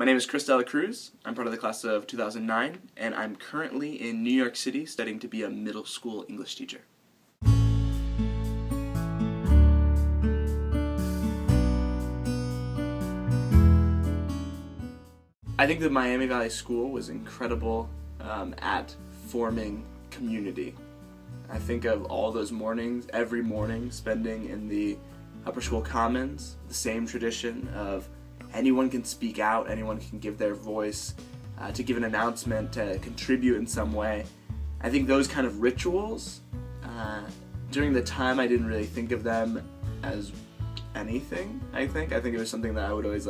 My name is Cruz. I'm part of the class of 2009, and I'm currently in New York City studying to be a middle school English teacher. I think the Miami Valley School was incredible at forming community. I think of all those mornings, every morning, spending in the upper school commons, the same tradition of anyone can speak out, anyone can give their voice, to give an announcement, to contribute in some way. I think those kind of rituals, during the time I didn't really think of them as anything, I think it was something that I would always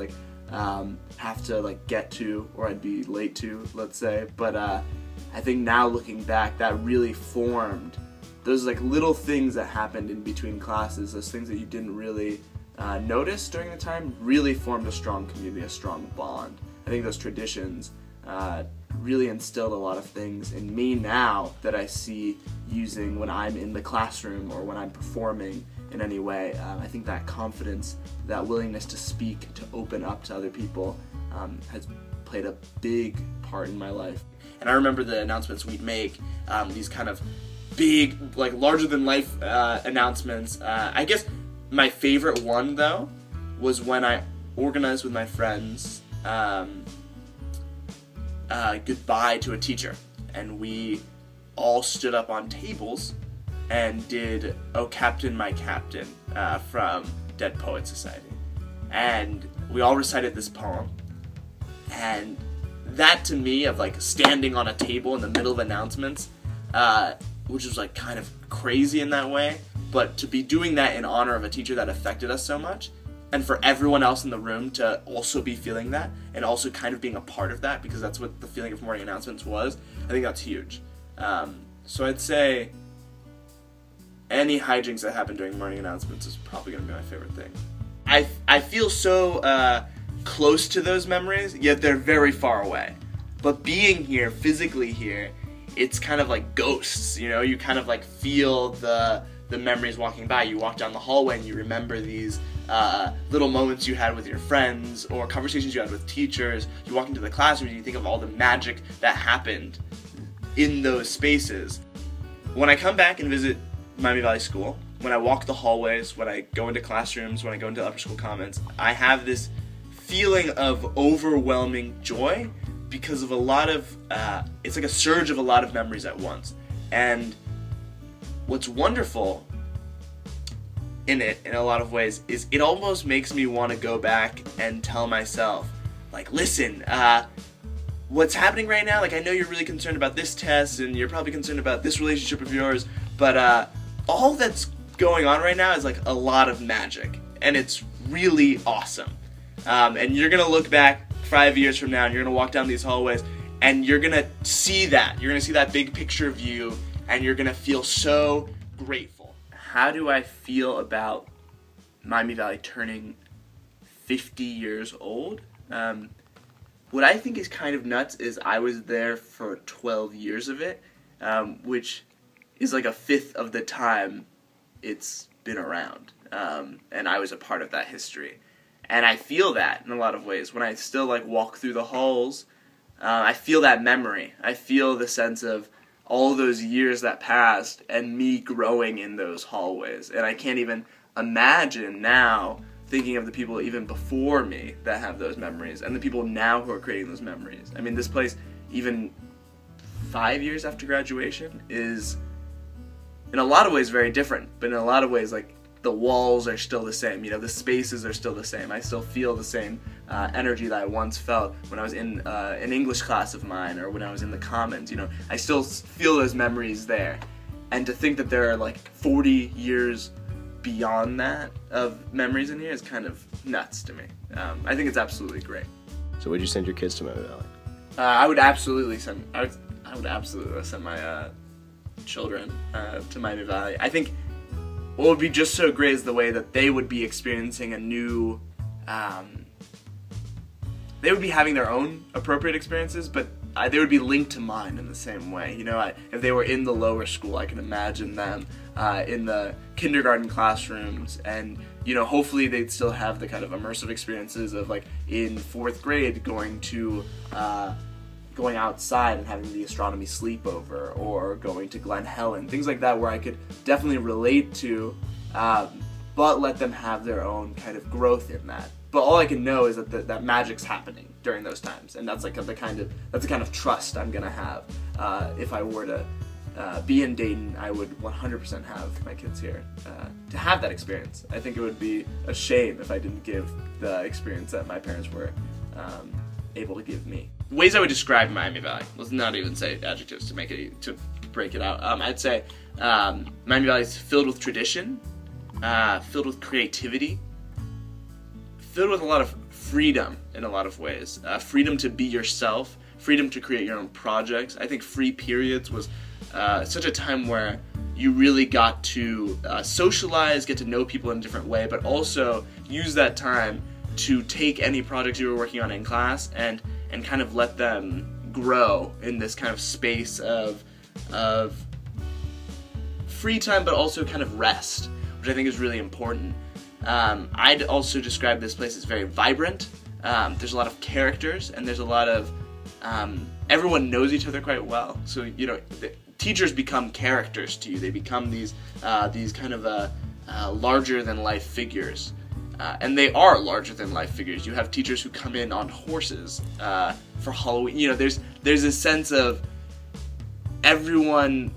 have to get to, or I'd be late to, let's say, but I think now looking back, that really formed those little things that happened in between classes, those things that you didn't really notice during the time, really formed a strong community, a strong bond. I think those traditions really instilled a lot of things in me now that I see using when I'm in the classroom or when I'm performing in any way. I think that confidence, that willingness to speak, to open up to other people has played a big part in my life. And I remember the announcements we'd make, these kind of big, larger-than-life announcements. I guess my favorite one, though, was when I organized with my friends goodbye to a teacher. And we all stood up on tables and did "Oh Captain, My Captain" from Dead Poets Society. And we all recited this poem. And that, to me, of standing on a table in the middle of announcements, which was kind of crazy in that way, but to be doing that in honor of a teacher that affected us so much, and for everyone else in the room to also be feeling that, and also kind of being a part of that, because that's what the feeling of morning announcements was, I think that's huge. So I'd say any hijinks that happen during morning announcements is probably going to be my favorite thing. I feel so close to those memories, yet they're very far away. But being here, physically here, it's kind of like ghosts, you know? You kind of feel the memories walking by. You walk down the hallway and you remember these little moments you had with your friends or conversations you had with teachers. You walk into the classroom and you think of all the magic that happened in those spaces. When I come back and visit Miami Valley School, when I walk the hallways, when I go into classrooms, when I go into upper school commons, I have this feeling of overwhelming joy because of a lot of, it's like a surge of a lot of memories at once. And what's wonderful in it, in a lot of ways, is it almost makes me want to go back and tell myself, listen, what's happening right now, I know you're really concerned about this test, and you're probably concerned about this relationship of yours, but all that's going on right now is a lot of magic, and it's really awesome. And you're going to look back 5 years from now, and you're going to walk down these hallways, and you're going to see that. You're going to see that big picture of you, and you're going to feel so grateful. How do I feel about Miami Valley turning 50 years old? What I think is kind of nuts is I was there for 12 years of it, which is a fifth of the time it's been around. And I was a part of that history. And I feel that in a lot of ways. When I still walk through the halls, I feel that memory. I feel the sense of all those years that passed and me growing in those hallways. And I can't even imagine now thinking of the people even before me that have those memories and the people now who are creating those memories. I mean, this place, even 5 years after graduation, is in a lot of ways very different, but in a lot of ways the walls are still the same, the spaces are still the same. I still feel the same energy that I once felt when I was in an English class of mine or when I was in the Commons, I still feel those memories there. And to think that there are 40 years beyond that of memories in here is kind of nuts to me. I think it's absolutely great. So would you send your kids to Miami Valley? I would absolutely send my children to Miami Valley. I think what would be just so great is the way that they would be experiencing a new, they would be having their own appropriate experiences, but they would be linked to mine in the same way. You know, if they were in the lower school, I can imagine them in the kindergarten classrooms, and you know, hopefully they'd still have the kind of immersive experiences of like in 4th grade going outside and having the astronomy sleepover, or going to Glen Helen, things like that, where I could definitely relate to, but let them have their own kind of growth in that. But all I can know is that that magic's happening during those times, and that's like the kind of trust I'm gonna have. If I were to be in Dayton, I would 100% have my kids here to have that experience. I think it would be a shame if I didn't give the experience that my parents were able to give me. Ways I would describe Miami Valley. Let's not even say adjectives to break it out. I'd say Miami Valley is filled with tradition, filled with creativity, filled with a lot of freedom in a lot of ways. Freedom to be yourself, freedom to create your own projects. I think free periods was such a time where you really got to socialize, get to know people in a different way, but also use that time to take any projects you were working on in class and kind of let them grow in this kind of space of free time, but also kind of rest, which I think is really important. I'd also describe this place as very vibrant. There's a lot of characters, and there's a lot of everyone knows each other quite well. So you know, teachers become characters to you. They become these kind of larger than life figures. And they are larger than life figures. You have teachers who come in on horses for Halloween. You know, there's a sense of everyone's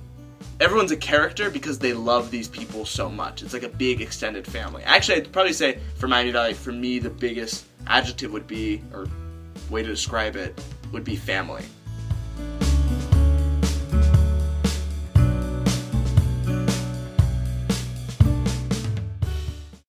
a character because they love these people so much. It's like a big extended family. Actually, I'd probably say for Miami Valley, for me, the biggest adjective would be, or way to describe it, would be family.